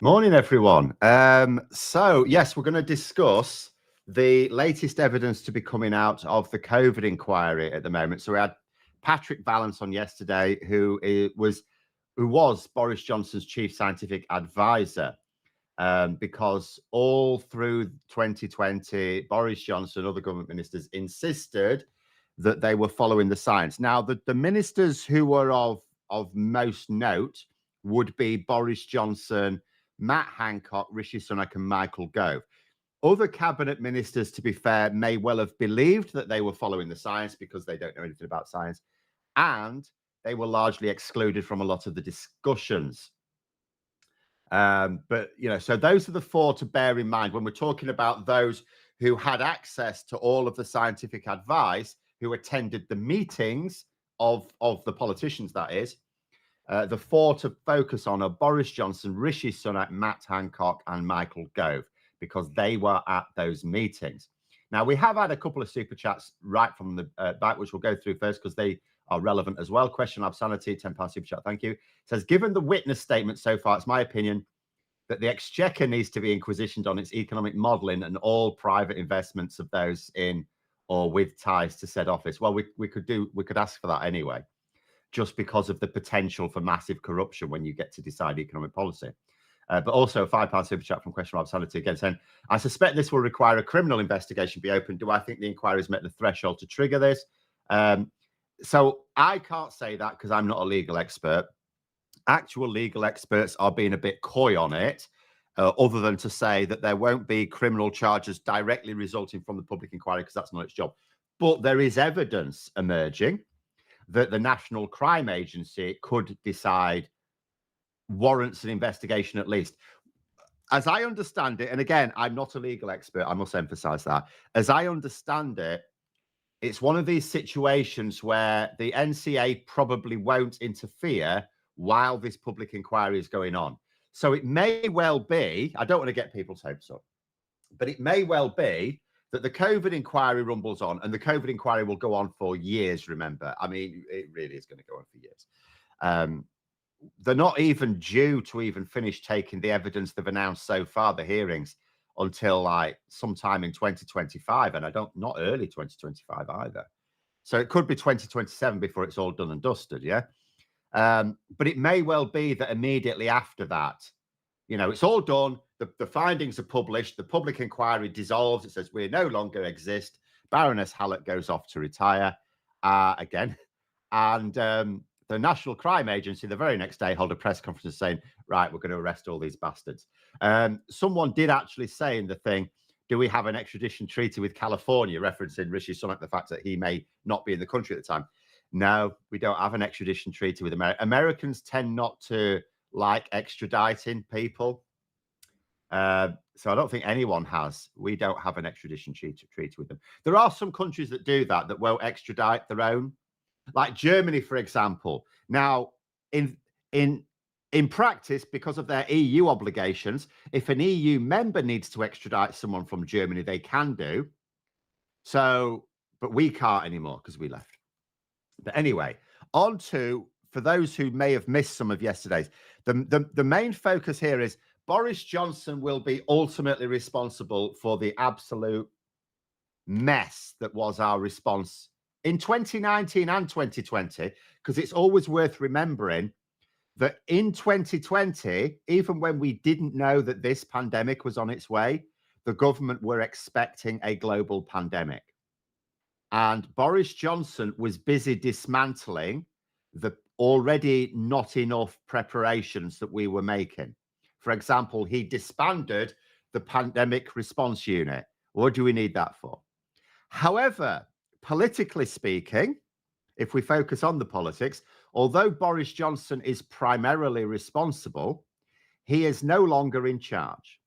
Morning, everyone. Yes, we're going to discuss the latest evidence to be coming out of the COVID inquiry at the moment. So we had Patrick Vallance on yesterday, who was Boris Johnson's chief scientific advisor, because all through 2020, Boris Johnson and other government ministers insisted that they were following the science. Now, the ministers who were of most note would be Boris Johnson, Matt Hancock, Rishi Sunak, and Michael Gove. Other cabinet ministers, to be fair, may well have believed that they were following the science because they don't know anything about science, and they were largely excluded from a lot of the discussions. But so those are the four to bear in mind when we're talking about those who had access to all of the scientific advice, who attended the meetings of the politicians, that is. The four to focus on are Boris Johnson, Rishi Sunak, Matt Hancock, and Michael Gove, because they were at those meetings. Now, we have had a couple of super chats right from the back, which we'll go through first because they are relevant as well. Question of sanity, £10 super chat, thank you. It says, given the witness statement so far, it's my opinion that the Exchequer needs to be inquisitioned on its economic modelling and all private investments of those in or with ties to said office. Well, we could ask for that anyway, just because of the potential for massive corruption when you get to decide economic policy. But also a £5 super chat from Question of Sanity again saying, I suspect this will require a criminal investigation be opened. Do I think the inquiry has met the threshold to trigger this? So I can't say that because I'm not a legal expert. Actual legal experts are being a bit coy on it, other than to say that there won't be criminal charges directly resulting from the public inquiry because that's not its job. But there is evidence emerging that the National Crime Agency could decide warrants an investigation at least. As I understand it, and again, I'm not a legal expert, I must emphasize that. As I understand it, it's one of these situations where the NCA probably won't interfere while this public inquiry is going on. So it may well be, I don't want to get people's hopes up, but it may well be that the COVID inquiry rumbles on, and the COVID inquiry will go on for years, remember. I mean, it really is going to go on for years. They're not even due to even finish taking the evidence they've announced so far, the hearings, until like sometime in 2025, and not early 2025 either. So it could be 2027 before it's all done and dusted, yeah? But it may well be that immediately after that, it's all done. The findings are published. The public inquiry dissolves. It says we no longer exist. Baroness Hallett goes off to retire again. And the National Crime Agency, the very next day, hold a press conference saying, right, we're going to arrest all these bastards. Someone did actually say in the thing, do we have an extradition treaty with California, referencing Rishi Sunak, the fact that he may not be in the country at the time. No, we don't have an extradition treaty with America. Americans tend not to like extraditing people. So I don't think anyone has. We don't have an extradition treaty with them. There are some countries that do that won't extradite their own, like Germany, for example. Now, in practice, because of their EU obligations, if an EU member needs to extradite someone from Germany, they can do. So, but we can't anymore because we left. But anyway, on to, for those who may have missed some of yesterday's, the main focus here is Boris Johnson will be ultimately responsible for the absolute mess that was our response in 2019 and 2020, because it's always worth remembering that in 2020, even when we didn't know that this pandemic was on its way, the government were expecting a global pandemic. And Boris Johnson was busy dismantling the already not enough preparations that we were making. For example, he disbanded the pandemic response unit. What do we need that for? However, politically speaking, if we focus on the politics, although Boris Johnson is primarily responsible, he is no longer in charge.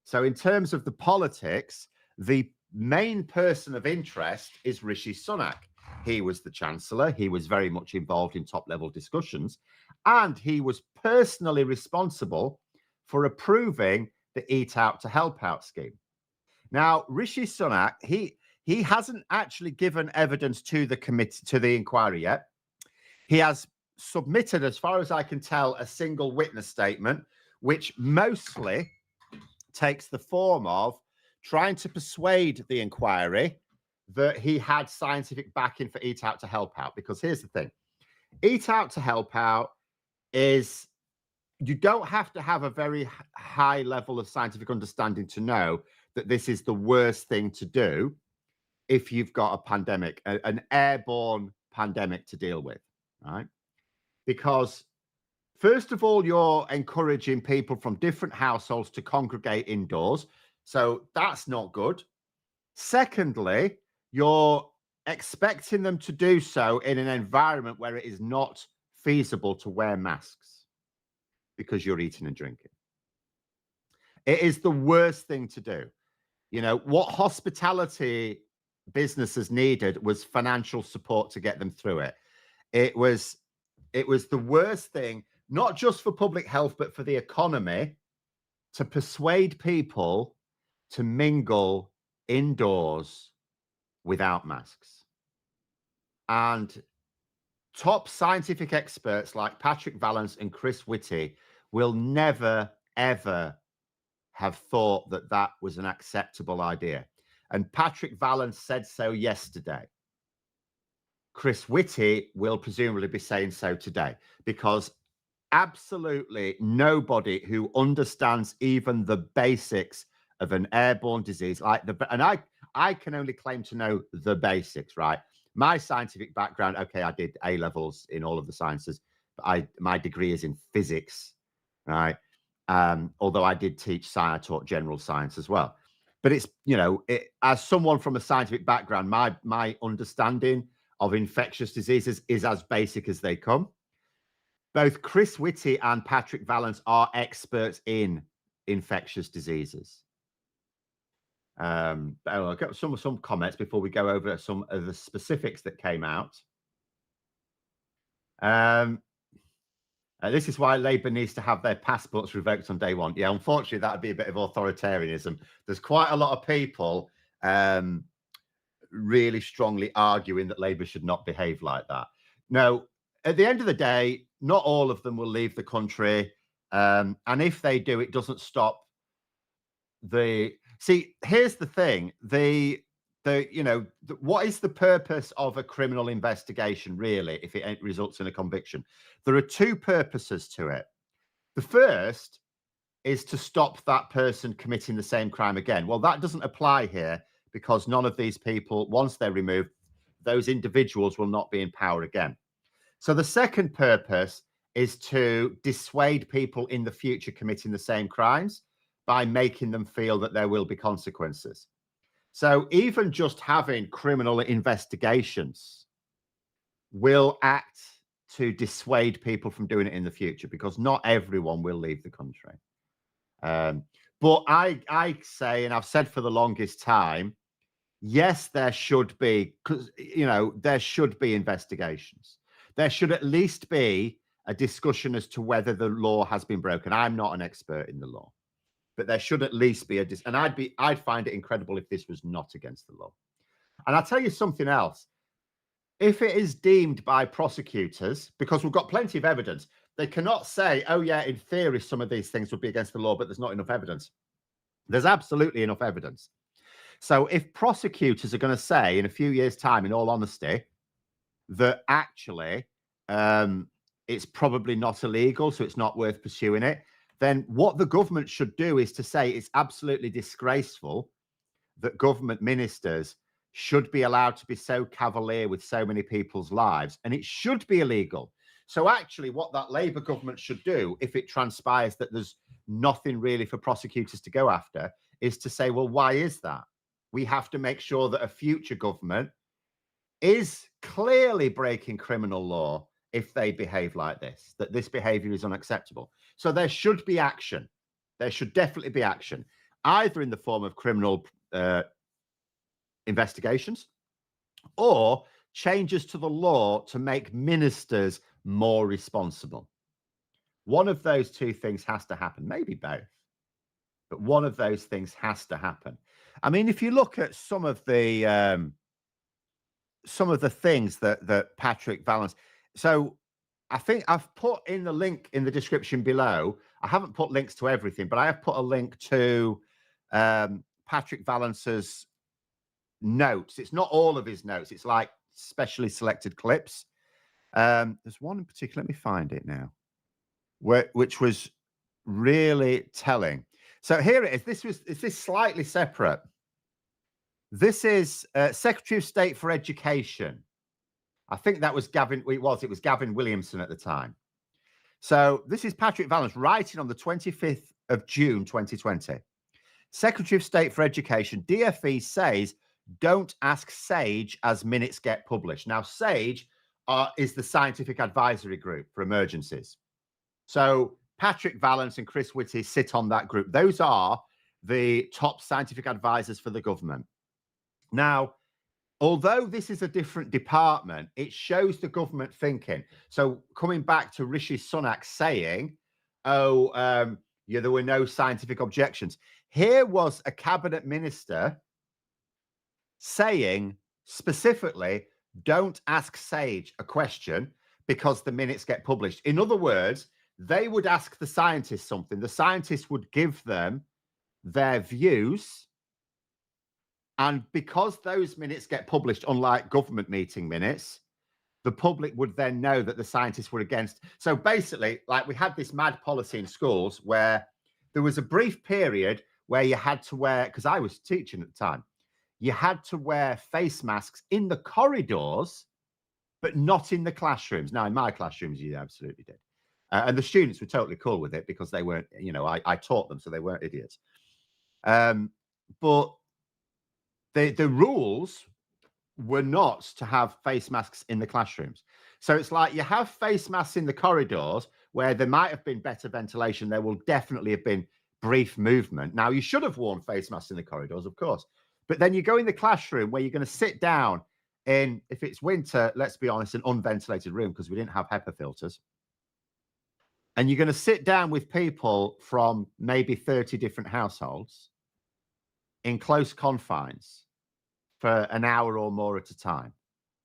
So in terms of the politics, the main person of interest is Rishi Sunak. He was the Chancellor. He was very much involved in top-level discussions, and he was personally responsible for approving the Eat Out to Help Out scheme. Now, Rishi Sunak, he hasn't actually given evidence to the committee, to the inquiry yet. He has submitted, as far as I can tell, a single witness statement, which mostly takes the form of trying to persuade the inquiry that he had scientific backing for Eat Out to Help Out. Because here's the thing, Eat Out to Help Out is, you don't have to have a very high level of scientific understanding to know that this is the worst thing to do if you've got a pandemic, an airborne pandemic to deal with, right? Because first of all, you're encouraging people from different households to congregate indoors. So that's not good. Secondly, you're expecting them to do so in an environment where it is not feasible to wear masks because you're eating and drinking. It is the worst thing to do. You know, what hospitality businesses needed was financial support to get them through it. It was the worst thing, not just for public health, but for the economy, to persuade people to mingle indoors without masks. And top scientific experts like Patrick Vallance and Chris Whitty will never, ever have thought that that was an acceptable idea. And Patrick Vallance said so yesterday. Chris Whitty will presumably be saying so today, because absolutely nobody who understands even the basics of an airborne disease like and I can only claim to know the basics, right? My scientific background, okay, I did A levels in all of the sciences, but my degree is in physics, right? Although I did teach science, I taught general science as well. But it's, you know, as someone from a scientific background, my understanding of infectious diseases is as basic as they come. Both Chris Whitty and Patrick Vallance are experts in infectious diseases. I'll get some comments before we go over some of the specifics that came out. This is why Labour needs to have their passports revoked on day one. Yeah, unfortunately, that would be a bit of authoritarianism. There's quite a lot of people really strongly arguing that Labour should not behave like that. No, at the end of the day, not all of them will leave the country. And if they do, it doesn't stop see, here's the thing. What is the purpose of a criminal investigation, really, if it results in a conviction? There are two purposes to it. The first is to stop that person committing the same crime again. Well, that doesn't apply here, because none of these people, once they're removed, those individuals will not be in power again. So the second purpose is to dissuade people in the future committing the same crimes by making them feel that there will be consequences. So even just having criminal investigations will act to dissuade people from doing it in the future, because not everyone will leave the country. But I say, and I've said for the longest time, yes, there should be, because, you know, there should be investigations. There should at least be a discussion as to whether the law has been broken. I'm not an expert in the law, but there should at least be and I'd find it incredible if this was not against the law. And I'll tell you something else. If it is deemed by prosecutors, because we've got plenty of evidence, they cannot say, oh yeah, in theory, some of these things would be against the law, but there's not enough evidence. There's absolutely enough evidence. So if prosecutors are going to say in a few years' time, in all honesty, that actually it's probably not illegal, so it's not worth pursuing it, then what the government should do is to say it's absolutely disgraceful that government ministers should be allowed to be so cavalier with so many people's lives, and it should be illegal. So actually what that Labour government should do, if it transpires that there's nothing really for prosecutors to go after, is to say, well, why is that? We have to make sure that a future government is clearly breaking criminal law if they behave like this, that this behavior is unacceptable. So there should be action. There should definitely be action, either in the form of criminal investigations or changes to the law to make ministers more responsible. One of those two things has to happen, maybe both, but one of those things has to happen. I mean, if you look at some of the things that Patrick Vallance, so I think I've put in the link in the description below. I haven't put links to everything, but I have put a link to Patrick Valence's notes. It's not all of his notes. It's like specially selected clips. There's one in particular. Let me find it now, which was really telling. So here it is. Is this slightly separate? This is Secretary of State for Education. I think that was Gavin. It was Gavin Williamson at the time. So this is Patrick Vallance writing on the 25th of June, 2020. Secretary of State for Education, DFE says, don't ask SAGE as minutes get published. Now, SAGE is the scientific advisory group for emergencies. So Patrick Vallance and Chris Whitty sit on that group. Those are the top scientific advisors for the government. Now, although this is a different department, it shows the government thinking. So coming back to Rishi Sunak saying, there were no scientific objections. Here was a cabinet minister saying specifically, don't ask SAGE a question because the minutes get published. In other words, they would ask the scientists something. The scientists would give them their views. And because those minutes get published, unlike government meeting minutes, the public would then know that the scientists were against. So basically, like we had this mad policy in schools where there was a brief period where you had to wear, because I was teaching at the time, you had to wear face masks in the corridors, but not in the classrooms. Now, in my classrooms, you absolutely did. And the students were totally cool with it because they weren't, I taught them, so they weren't idiots. But the rules were not to have face masks in the classrooms. So it's like you have face masks in the corridors where there might have been better ventilation. There will definitely have been brief movement. Now, you should have worn face masks in the corridors, of course. But then you go in the classroom where you're going to sit down in, if it's winter, let's be honest, an unventilated room because we didn't have HEPA filters. And you're going to sit down with people from maybe 30 different households in close confines for an hour or more at a time.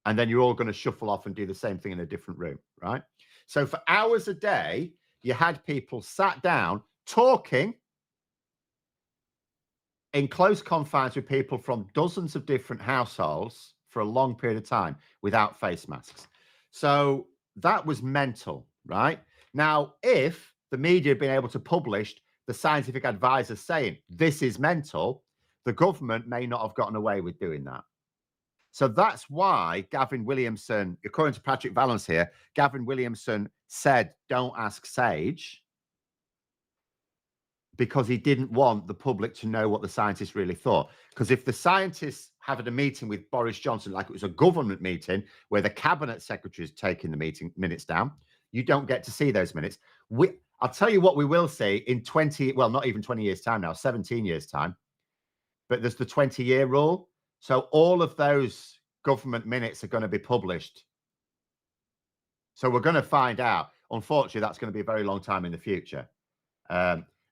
And then you're all going to shuffle off and do the same thing in a different room, right? So for hours a day, you had people sat down talking in close confines with people from dozens of different households for a long period of time without face masks. So that was mental, right? Now, if the media had been able to publish the scientific advisors saying this is mental, the government may not have gotten away with doing that. So that's why Gavin Williamson, according to Patrick Vallance here, Gavin Williamson said, don't ask SAGE, because he didn't want the public to know what the scientists really thought. Because if the scientists had a meeting with Boris Johnson, like it was a government meeting where the cabinet secretary is taking the meeting minutes down, you don't get to see those minutes. I'll tell you what we will see in not even 20 years time now, 17 years time, but there's the 20-year rule. So all of those government minutes are going to be published. So we're going to find out. Unfortunately, that's going to be a very long time in the future.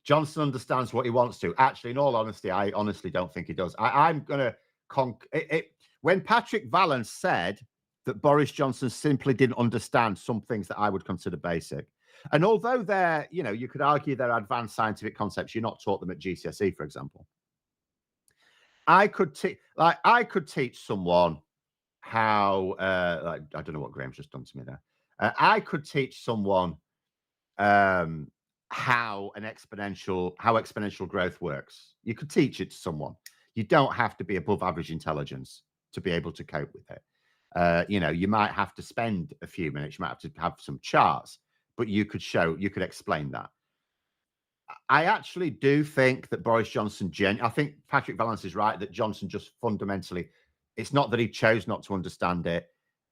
Johnson understands what he wants to. Actually, in all honesty, I honestly don't think he does. I'm going to... When Patrick Vallance said that Boris Johnson simply didn't understand some things that I would consider basic, and although they're, you could argue they're advanced scientific concepts, you're not taught them at GCSE, for example. I could teach someone how, I don't know what Graham's just done to me there. I could teach someone how exponential growth works. You could teach it to someone. You don't have to be above average intelligence to be able to cope with it. You might have to spend a few minutes. You might have to have some charts, but you could explain that. I actually do think that Boris Johnson, I think Patrick Vallance is right that Johnson just fundamentally, it's not that he chose not to understand it,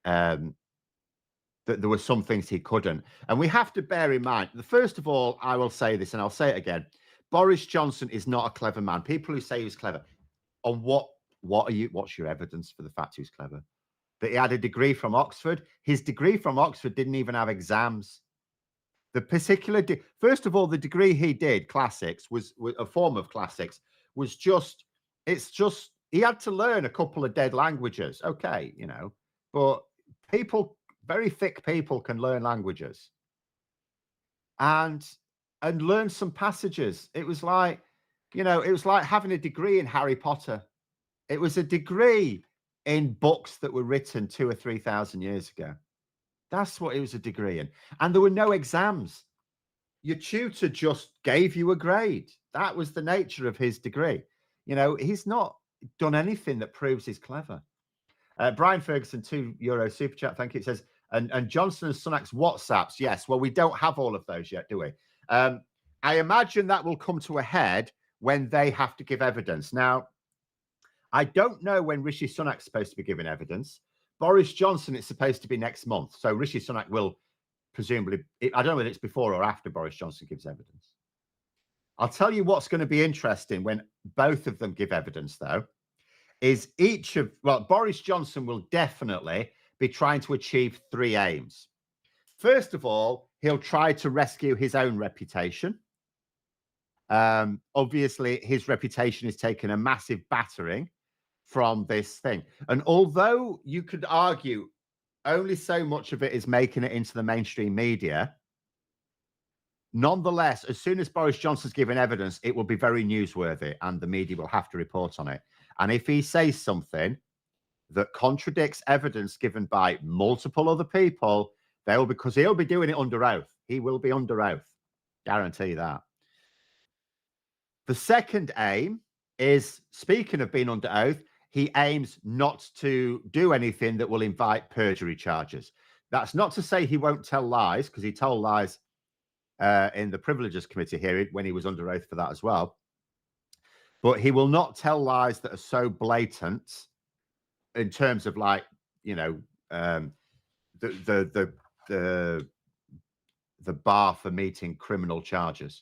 that there were some things he couldn't. And we have to bear in mind, first of all, I will say this and I'll say it again. Boris Johnson is not a clever man. People who say he's clever, on what's your evidence for the fact he's clever? That he had a degree from Oxford? His degree from Oxford didn't even have exams. The particular, first of all, the degree he did, classics, was a form of classics, was just, he had to learn a couple of dead languages. Okay, but people, very thick people can learn languages and learn some passages. It was like, it was like having a degree in Harry Potter. It was a degree in books that were written 2,000 or 3,000 years ago. That's what it was a degree in. And there were no exams. Your tutor just gave you a grade. That was the nature of his degree. He's not done anything that proves he's clever. Brian Ferguson, €2 super chat. Thank you. It says, and Johnson and Sunak's WhatsApps. Yes. Well, we don't have all of those yet, do we? I imagine that will come to a head when they have to give evidence. Now, I don't know when Rishi Sunak's supposed to be giving evidence. Boris Johnson, it's supposed to be next month. So Rishi Sunak will presumably, I don't know whether it's before or after Boris Johnson gives evidence. I'll tell you what's going to be interesting when both of them give evidence, though, is Boris Johnson will definitely be trying to achieve 3 aims. First of all, he'll try to rescue his own reputation. Obviously, his reputation is taking a massive battering from this thing. And although you could argue only so much of it is making it into the mainstream media, nonetheless, as soon as Boris Johnson's given evidence, it will be very newsworthy and the media will have to report on it. And if he says something that contradicts evidence given by multiple other people, because he'll be doing it under oath. He will be under oath. Guarantee that. The second aim is, speaking of being under oath, he aims not to do anything that will invite perjury charges. That's not to say he won't tell lies, because he told lies in the Privileges Committee hearing when he was under oath for that as well. But he will not tell lies that are so blatant in terms of, like, the bar for meeting criminal charges.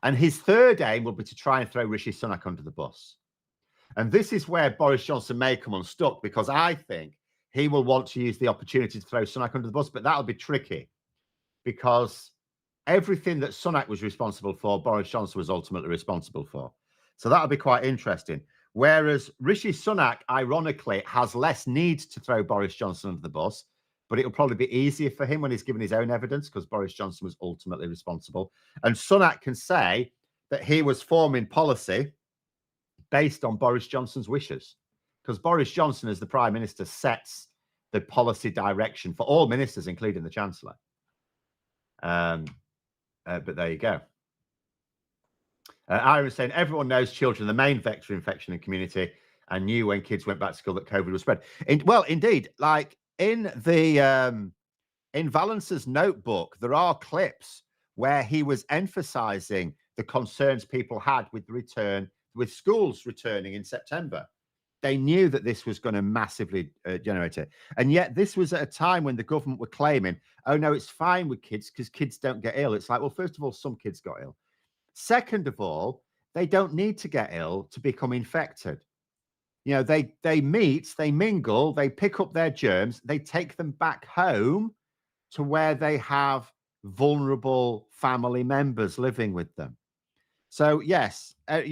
And his third aim will be to try and throw Rishi Sunak under the bus. And this is where Boris Johnson may come unstuck, because I think he will want to use the opportunity to throw Sunak under the bus, but that'll be tricky because everything that Sunak was responsible for, Boris Johnson was ultimately responsible for. So that'll be quite interesting. Whereas Rishi Sunak, ironically, has less need to throw Boris Johnson under the bus, but it'll probably be easier for him when he's given his own evidence because Boris Johnson was ultimately responsible. And Sunak can say that he was forming policy based on Boris Johnson's wishes, because Boris Johnson, as the Prime Minister, sets the policy direction for all ministers, including the Chancellor. But there you go. Ira's saying, everyone knows children are the main vector of infection in the community and knew when kids went back to school that COVID was spread. Well, indeed, like in Valence's notebook, there are clips where he was emphasizing the concerns people had with the return, with schools returning in September. They knew that this was going to massively generate it. And yet this was at a time when the government were claiming, oh, no, it's fine with kids because kids don't get ill. It's like, well, first of all, some kids got ill. Second of all, they don't need to get ill to become infected. They meet, they mingle, they pick up their germs, they take them back home to where they have vulnerable family members living with them. So yes, and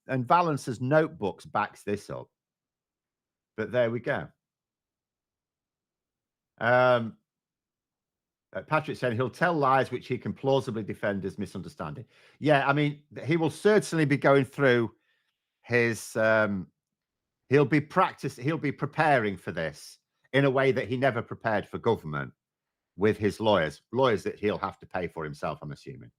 Valence's notebooks backs this up. But there we go. Patrick said he'll tell lies which he can plausibly defend as misunderstanding. Yeah, I mean, he will certainly be going through his he'll be preparing for this in a way that he never prepared for government with his lawyers that he'll have to pay for himself, I'm assuming.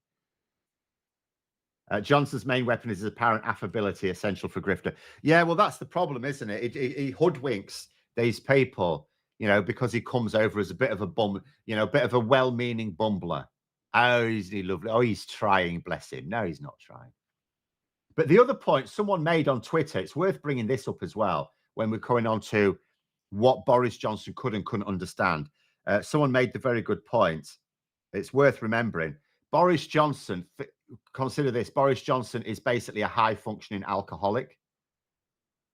Johnson's main weapon is his apparent affability, essential for grifter. Yeah, well, that's the problem, isn't it? He hoodwinks these people, because he comes over as a bit of a bum, a bit of a well-meaning bumbler. Oh, isn't he lovely? Oh, he's trying, bless him. No, he's not trying. But the other point someone made on Twitter, it's worth bringing this up as well when we're going on to what Boris Johnson could and couldn't understand. Someone made the very good point. It's worth remembering. Boris Johnson, consider this, Boris Johnson is basically a high-functioning alcoholic.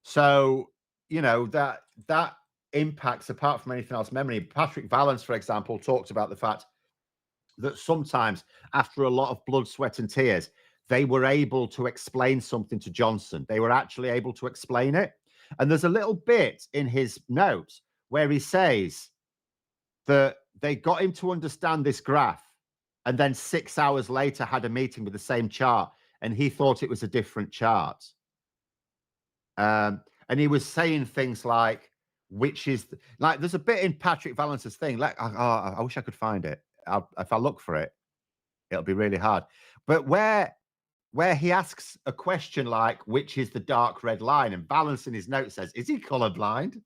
So, that impacts, apart from anything else, memory. Patrick Vallance, for example, talked about the fact that sometimes after a lot of blood, sweat and tears, they were able to explain something to Johnson. They were actually able to explain it. And there's a little bit in his notes where he says, that they got him to understand this graph, and then 6 hours later had a meeting with the same chart, and he thought it was a different chart. And he was saying things like, which is like, there's a bit in Patrick Valence's thing. Like, I wish I could find it. If I look for it, it'll be really hard. But where he asks a question like, which is the dark red line? And Valence in his note says, is he colorblind?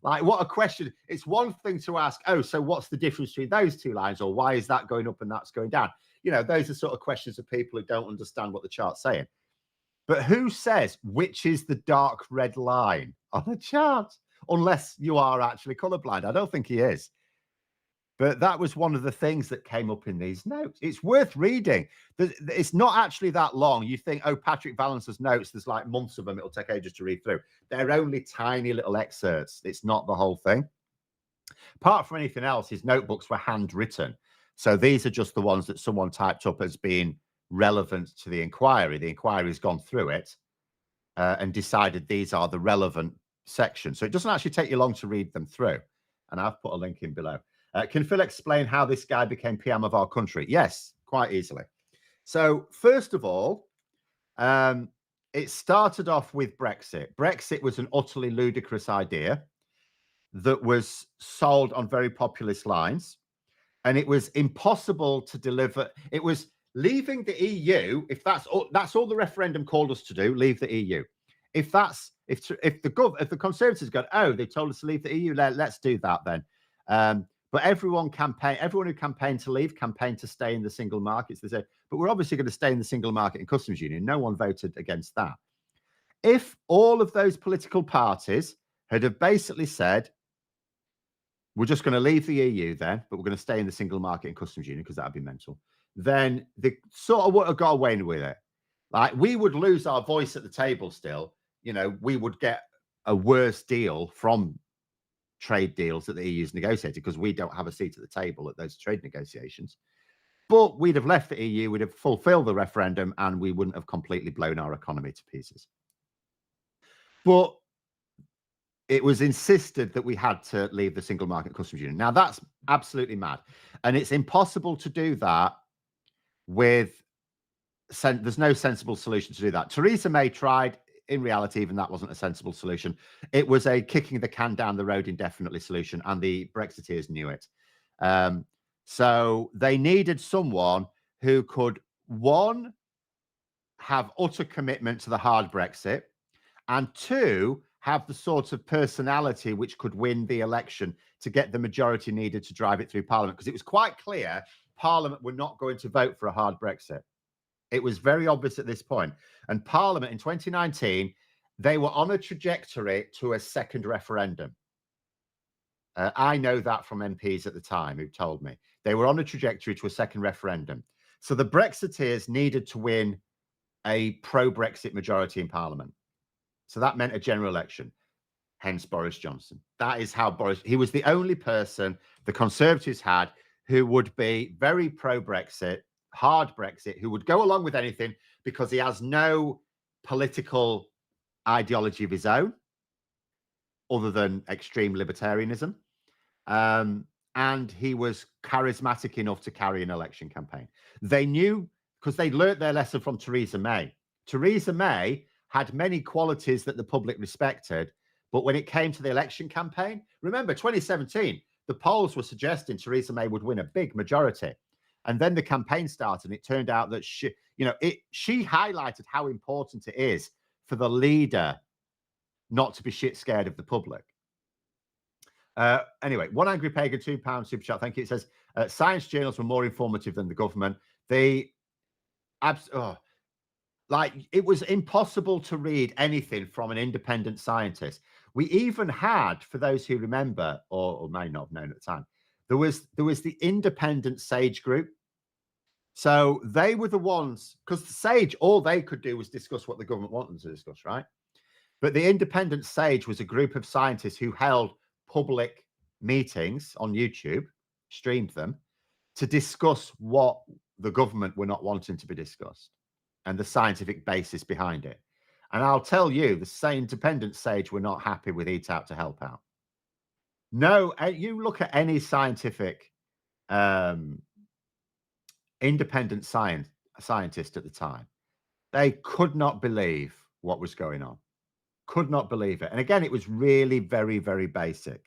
Like, what a question. It's one thing to ask, oh, so what's the difference between those two lines? Or why is that going up and that's going down? You know, those are sort of questions of people who don't understand what the chart's saying. But who says which is the dark red line on the chart? Unless you are actually colorblind. I don't think he is. But that was one of the things that came up in these notes. It's worth reading. It's not actually that long. You think, oh, Patrick Valence's notes, there's like months of them. It'll take ages to read through. They're only tiny little excerpts. It's not the whole thing. Apart from anything else, his notebooks were handwritten. So these are just the ones that someone typed up as being relevant to the inquiry. The inquiry's gone through it and decided these are the relevant sections. So it doesn't actually take you long to read them through. And I've put a link in below. Can Phil explain how this guy became PM of our country? Yes, quite easily. So first of all, it started off with Brexit. Brexit was an utterly ludicrous idea that was sold on very populist lines. And it was impossible to deliver. It was leaving the EU. If that's all the referendum called us to do, leave the EU. If the Conservatives go, oh, they told us to leave the EU, let's do that then. But everyone who campaigned to leave campaigned to stay in the single markets. They said, but we're obviously going to stay in the single market and customs union. No one voted against that. If all of those political parties had have basically said, we're just going to leave the EU then, but we're going to stay in the single market and customs union because that'd be mental, then they sort of would have got away with it. Like, we would lose our voice at the table still. You know, we would get a worse deal from trade deals that the EU's negotiated because we don't have a seat at the table at those trade negotiations. But we'd have left the EU, we'd have fulfilled the referendum, and we wouldn't have completely blown our economy to pieces. But it was insisted that we had to leave the single market customs union. Now, that's absolutely mad. And it's impossible to do that with, there's no sensible solution to do that. Theresa May tried. In reality, even that wasn't a sensible solution. It was a kicking the can down the road indefinitely solution, and the Brexiteers knew it. So they needed someone who could, one, have utter commitment to the hard Brexit, and two, have the sort of personality which could win the election to get the majority needed to drive it through Parliament. Because it was quite clear Parliament were not going to vote for a hard Brexit. It was very obvious at this point. And Parliament in 2019, they were on a trajectory to a second referendum. I know that from MPs at the time who told me. They were on a trajectory to a second referendum. So the Brexiteers needed to win a pro-Brexit majority in Parliament. So that meant a general election, hence Boris Johnson. That is how he was the only person the Conservatives had who would be very pro-Brexit, hard Brexit, who would go along with anything because he has no political ideology of his own other than extreme libertarianism. And he was charismatic enough to carry an election campaign. They knew, because they learnt their lesson from Theresa May. Theresa May had many qualities that the public respected, but when it came to the election campaign, remember 2017, the polls were suggesting Theresa May would win a big majority. And then the campaign started, and it turned out that she highlighted how important it is for the leader not to be shit scared of the public. Anyway, One Angry Pagan, £2 super chat. Thank you. It says science journals were more informative than the government. It was impossible to read anything from an independent scientist. We even had, for those who remember or may not have known at the time, there was the independent SAGE group. So they were the ones, because the SAGE, all they could do was discuss what the government wanted them to discuss, right? But the independent SAGE was a group of scientists who held public meetings on YouTube, streamed them, to discuss what the government were not wanting to be discussed and the scientific basis behind it. And I'll tell you, the same independent SAGE were not happy with Eat Out to Help Out. No, you look at any scientific, um, independent scientist at the time, they could not believe what was going on. Could not believe it. And again, it was really very, very basic.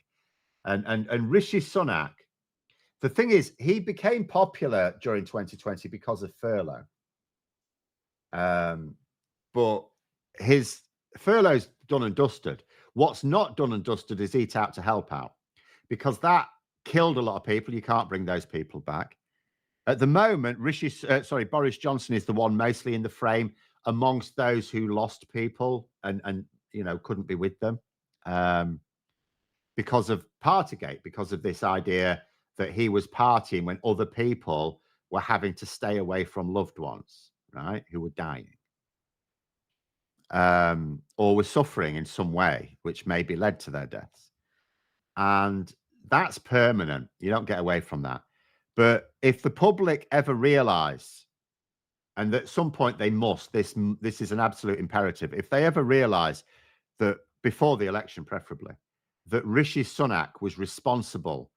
And Rishi Sunak, the thing is, he became popular during 2020 because of furlough. But his furlough's done and dusted. What's not done and dusted is Eat Out to Help Out, because that killed a lot of people. You can't bring those people back. At the moment, Boris Johnson is the one mostly in the frame amongst those who lost people and couldn't be with them, because of Partygate, because of this idea that he was partying when other people were having to stay away from loved ones, right, who were dying, or were suffering in some way, which maybe led to their deaths. And that's permanent. You don't get away from that. But if the public ever realize, and at some point they must, this is an absolute imperative, if they ever realize that before the election, preferably, that Rishi Sunak was responsible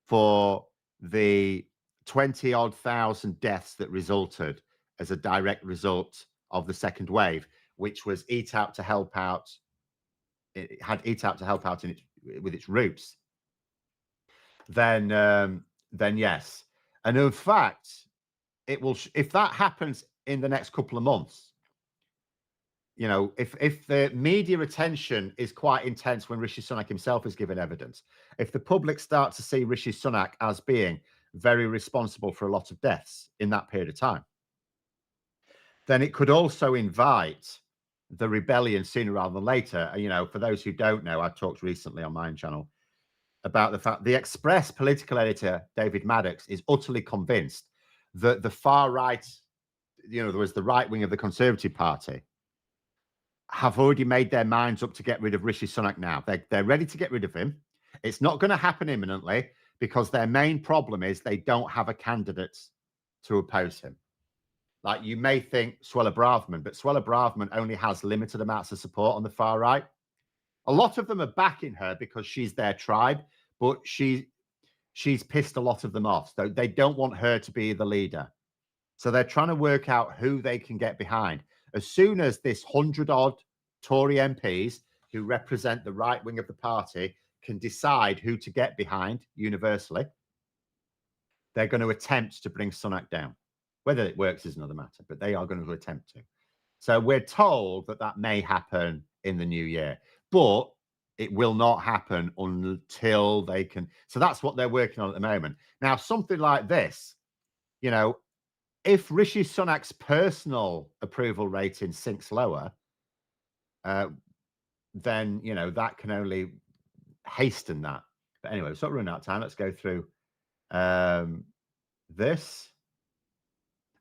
for the 20-odd thousand deaths that resulted as a direct result of the second wave, which was Eat Out to Help Out. It had Eat Out to Help Out with its roots. Then yes. And in fact, it will, if that happens in the next couple of months, if the media attention is quite intense when Rishi Sunak himself is given evidence, if the public start to see Rishi Sunak as being very responsible for a lot of deaths in that period of time, then it could also invite the rebellion sooner rather than later. For those who don't know, I talked recently on my own channel about the fact the Express political editor, David Maddox, is utterly convinced that the far right, there was the right wing of the Conservative Party, have already made their minds up to get rid of Rishi Sunak now. They're ready to get rid of him. It's not going to happen imminently because their main problem is they don't have a candidate to oppose him. Like, you may think Suella Braverman, but Suella Braverman only has limited amounts of support on the far right. A lot of them are backing her because she's their tribe, but she's pissed a lot of them off. So they don't want her to be the leader. So they're trying to work out who they can get behind. As soon as this 100-odd Tory MPs who represent the right wing of the party can decide who to get behind universally, they're going to attempt to bring Sunak down. Whether it works is another matter, but they are going to attempt to. So we're told that may happen in the new year, but it will not happen until they can. So that's what they're working on at the moment. Now, something like this, if Rishi Sunak's personal approval rating sinks lower, then, that can only hasten that. But anyway, we're sort of running out of time. Let's go through this.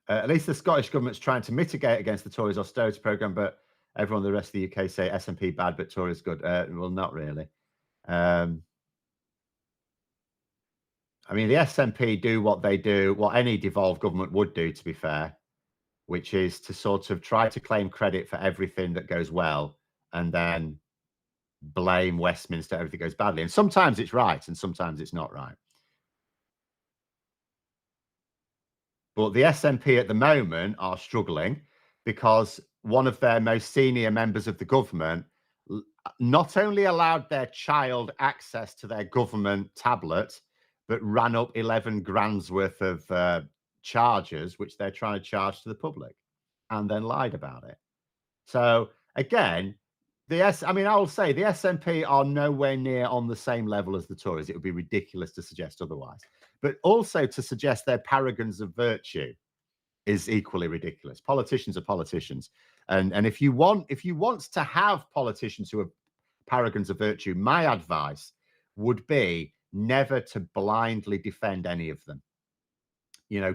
At least the Scottish government's trying to mitigate against the Tories' austerity programme, but everyone in the rest of the UK say SNP bad, but Tories good. Well, not really. The SNP do what they do, what any devolved government would do, to be fair, which is to sort of try to claim credit for everything that goes well and then blame Westminster everything goes badly. And sometimes it's right and sometimes it's not right. But the SNP at the moment are struggling because one of their most senior members of the government not only allowed their child access to their government tablet, but ran up 11 grand's worth of charges, which they're trying to charge to the public, and then lied about it. So again, I will say the SNP are nowhere near on the same level as the Tories. It would be ridiculous to suggest otherwise. But also to suggest they're paragons of virtue is equally ridiculous. Politicians are politicians. And if you want to have politicians who are paragons of virtue, my advice would be never to blindly defend any of them.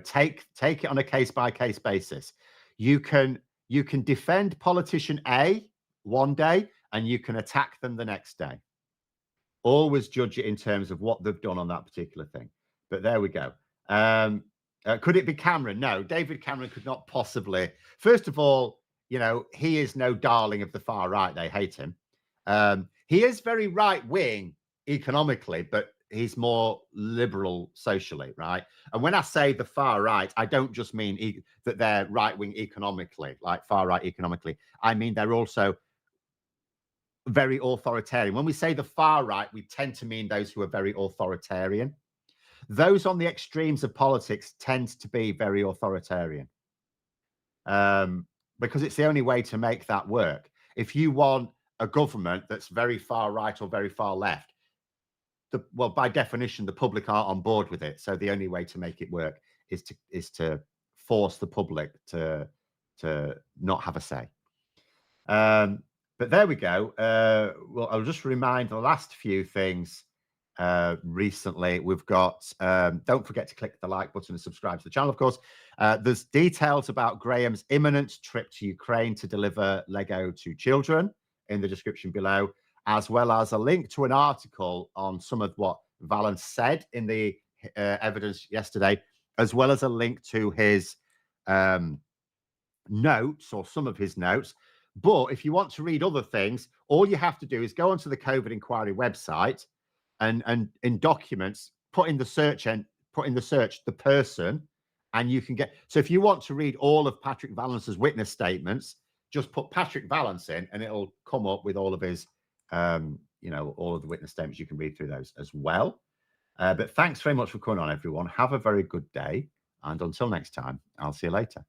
Take it on a case-by-case basis. You can defend politician A one day and you can attack them the next day. Always judge it in terms of what they've done on that particular thing. But there we go. Could it be Cameron? No, David Cameron could not possibly. First of all, he is no darling of the far right. They hate him. He is very right wing economically, but he's more liberal socially, right? And when I say the far right, I don't just mean that they're right wing economically, like far right economically. I mean they're also very authoritarian. When we say the far right, we tend to mean those who are very authoritarian. Those on the extremes of politics tend to be very authoritarian, because it's the only way to make that work. If you want a government that's very far right or very far left, well, by definition, the public aren't on board with it. So the only way to make it work is to force the public to not have a say. But there we go. Well, I'll just remind the last few things. Recently, we've got, don't forget to click the like button and subscribe to the channel, of course. There's details about Graham's imminent trip to Ukraine to deliver Lego to children in the description below, as well as a link to an article on some of what Valence said in the evidence yesterday, as well as a link to his notes, or some of his notes. But if you want to read other things, all you have to do is go onto the COVID inquiry website and in documents, put in the search the person, and you can get. So if you want to read all of Patrick Valence's witness statements, just put Patrick Valence in and it'll come up with all of his all of the witness statements. You can read through those as well. But thanks very much for coming on, everyone. Have a very good day, and until next time, I'll see you later.